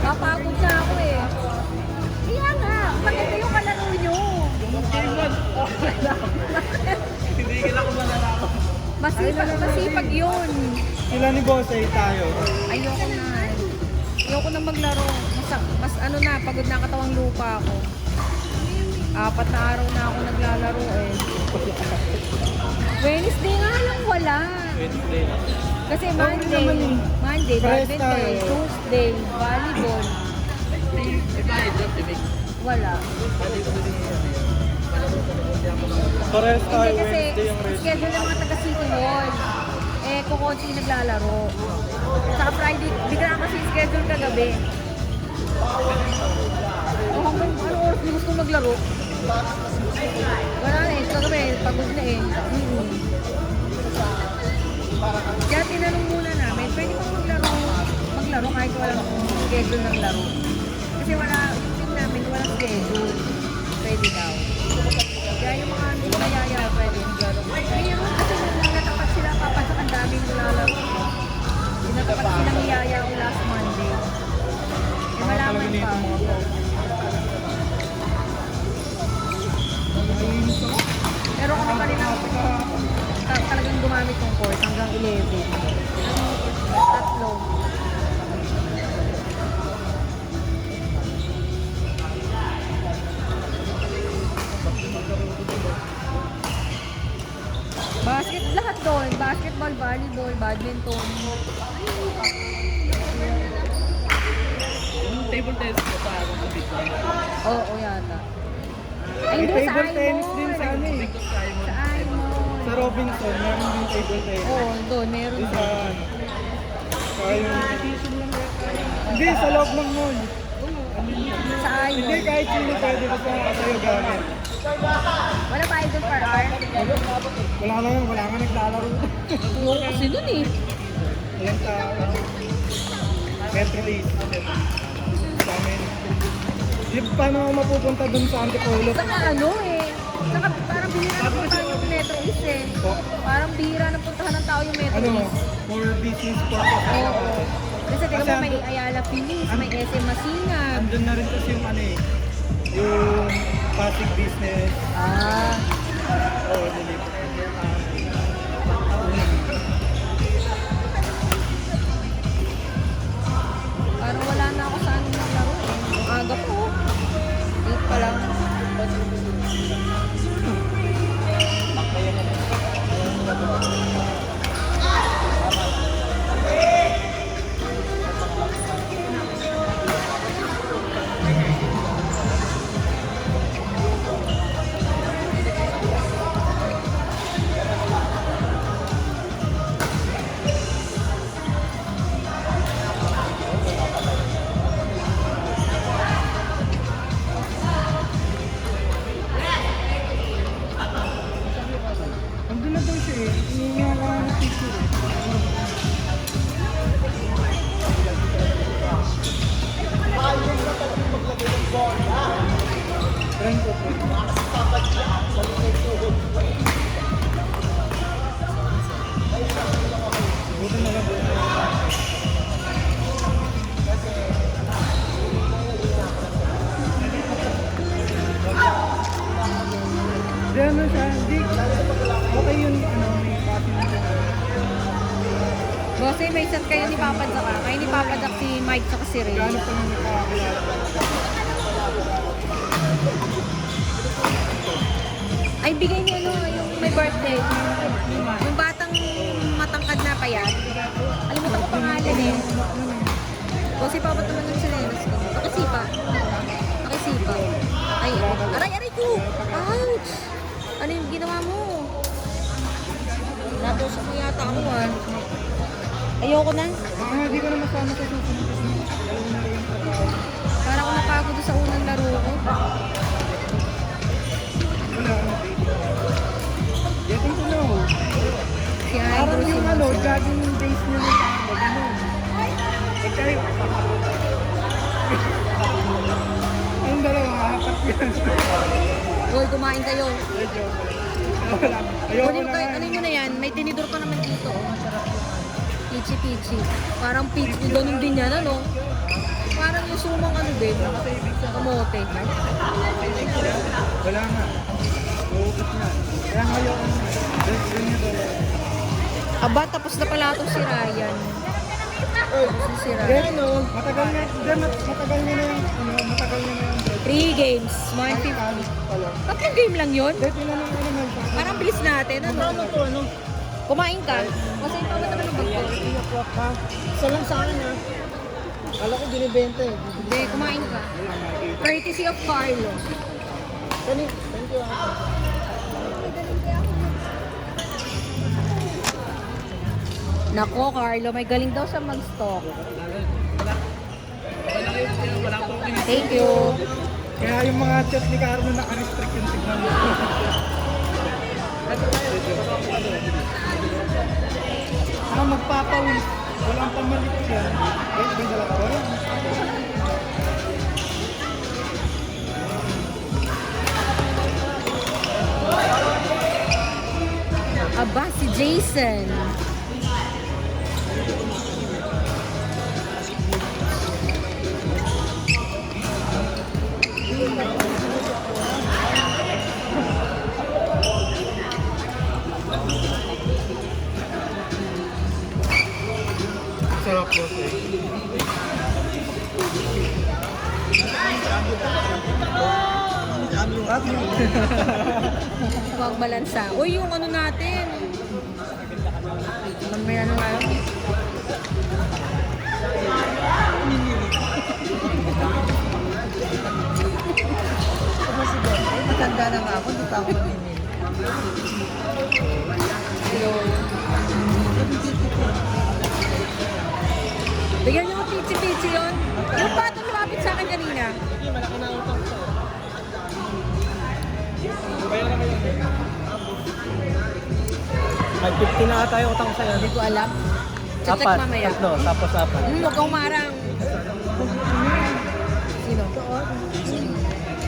Papagod na ako eh. Kaya nga, maganda yung kalaro nyo. Hindi kailangan ko malalaman. Masipag yun. Sila ni Bossay tayo. Ayoko na. Ayoko na maglaro. Mas ano na, pagod na katawang lupa ako. 4 na araw na ako naglalaro eh. Wednesday nga lang wala. Wednesday. Kasi Monday, badminton, Tuesday, volleyball. Wala. Parehas tayo, Hindi kasi Wednesday yung rest. schedule ng mga taga City Hall. Eh, kung konti naglalaro. Saka Friday, bigla kasi schedule kagabi. O hanggang ano oras di gusto maglaro? Wala na eh, kagabi, pagod na eh. Kaya tinanong muna namin, pwede bang maglaro kahit walang schedule ng laro. Kasi wala, yung team namin, walang schedule. Pwede daw. Kaya yung mga hindi nayaya, pwede maglaro. Pero kasi natapat sila, papasok ang daming lalaro. Natapat silang niyaya ko last Monday. Eh, malaman pa. Pero kung pa rin ako talagang gumamit ng course hanggang 11. Tatlo. Basket, lahat doon. Basketball, volleyball, badminton. Yung table tennis ko sa ako sa Bitcoin. Oo, yata. Ay, May doon sa table tennis Aimon. din sa ano eh. Sa Aimon. Sa Robinson, meron din table tennis. Oo, doon. Meron Sa din. Hindi, sa loob ng mall. Sa Hindi, Aimon. kahit sino pwede ko sa sa'yo gamit. Wala pa doon per hour. Wala nga naglalaro. Oo, kasi doon eh. Walang tao. Metro East. Sa amin. Yung paano ako mapupunta dun sa Antipolo? Saka ano eh. Saka parang bihira na puntahan yung Metro East eh. Parang bihira na puntahan ng tao yung Metro Ano? East. For business purpose. Oo. Kasi di Kasi ba may Ayala Pinis, may SM Masinag. Andun na rin kasi yung ano eh. Yung Pasig business. Ah. Oo, delivery. Parang wala na ako sa anong laro eh. Ang aga po. 8 pa lang. Andun na daw siya eh. Hindi nga lang ng picture eh. Try ko po. Buti na lang po. Di ano siya, di. Okay yun, ano, may kasi na siya. Bossy, may set kayo ni Papa Jack ah. Kayo ni Papa Jack si Mike saka si Ray. Gaano pa nang nakakilala. Ay, bigay niyo ano, yung may birthday. Yung batang matangkad na payat. Alimutan ko pangalan eh. Bossy, Papa naman yung sinelas ko. Pakisipa. Pakisipa. Ay, aray ko! Ouch! Ano yung ginawa mo? Natusok mo yata ako ah. Ayoko na. Di ko na masama sa susunod kasi dalawa na rin yung trabaho. Parang ako napagod sa unang laro ko. Wala, ano, getting to know. Si Parang Andrew yung ano, Simonson. jogging days nyo na ano. Ikaw, ang dalawa, hahakat yan. Hoy, kumain kayo. Medyo, wala. Ayoko Kunin mo na kayo, nga. ano mo na yan? May tinidor ka naman dito. Oh. Pichi Pichi. Parang peach, ganun din yan, ano? Parang yung sumang ano din, kamote. Wala nga. Uukit na. Kaya ngayon, ganyan wala. Aba, tapos na pala ito si Ryan. Si Ryan. Ganyan o. Matagal na. Matagal niya na yung, matagal niya na yung. 3 games, 150. Pala. Tatlong game lang yun? Dahil tinanong ko naman siya. Parang bilis natin, ano? Ano to, ano? Kumain ka? Kasi ikaw ba naman ang bagko? 3 o'clock ka. Isa lang sa akin ha. Kala ko binibenta eh. Hindi, kumain ka. Courtesy of Carlo. Thank you ha. Nako, Carlo, may galing daw sa mag-stock. Thank you. Kaya yung mga chat ni Carlo naka-restrict yung signal mo. Magpapawis. Walang pamalit yan. Wait, may dala ka ba? Aba, si Jason. Sarap po eh. Huwag balansa. Uy, yung ano natin. May ano nga yun? Ay, matanda na nga ako, di pa ako mamimili. Bigyan niyo ng pichi-pichi yun. Yung pato lumapit sa akin kanina. Malaki na utang ko. Bayaran kayo. 550 na ata yung utang sa'yo. Hindi ko alam. Check mamaya. Tatlo, tapos apat. Huwag kang marang. Sino?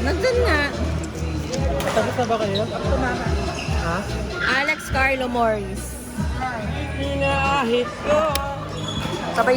Nandun nga. Tapos na ba kayo? Tumama. Ha? Alex Carlo Morris. Pinahit ko. Sabay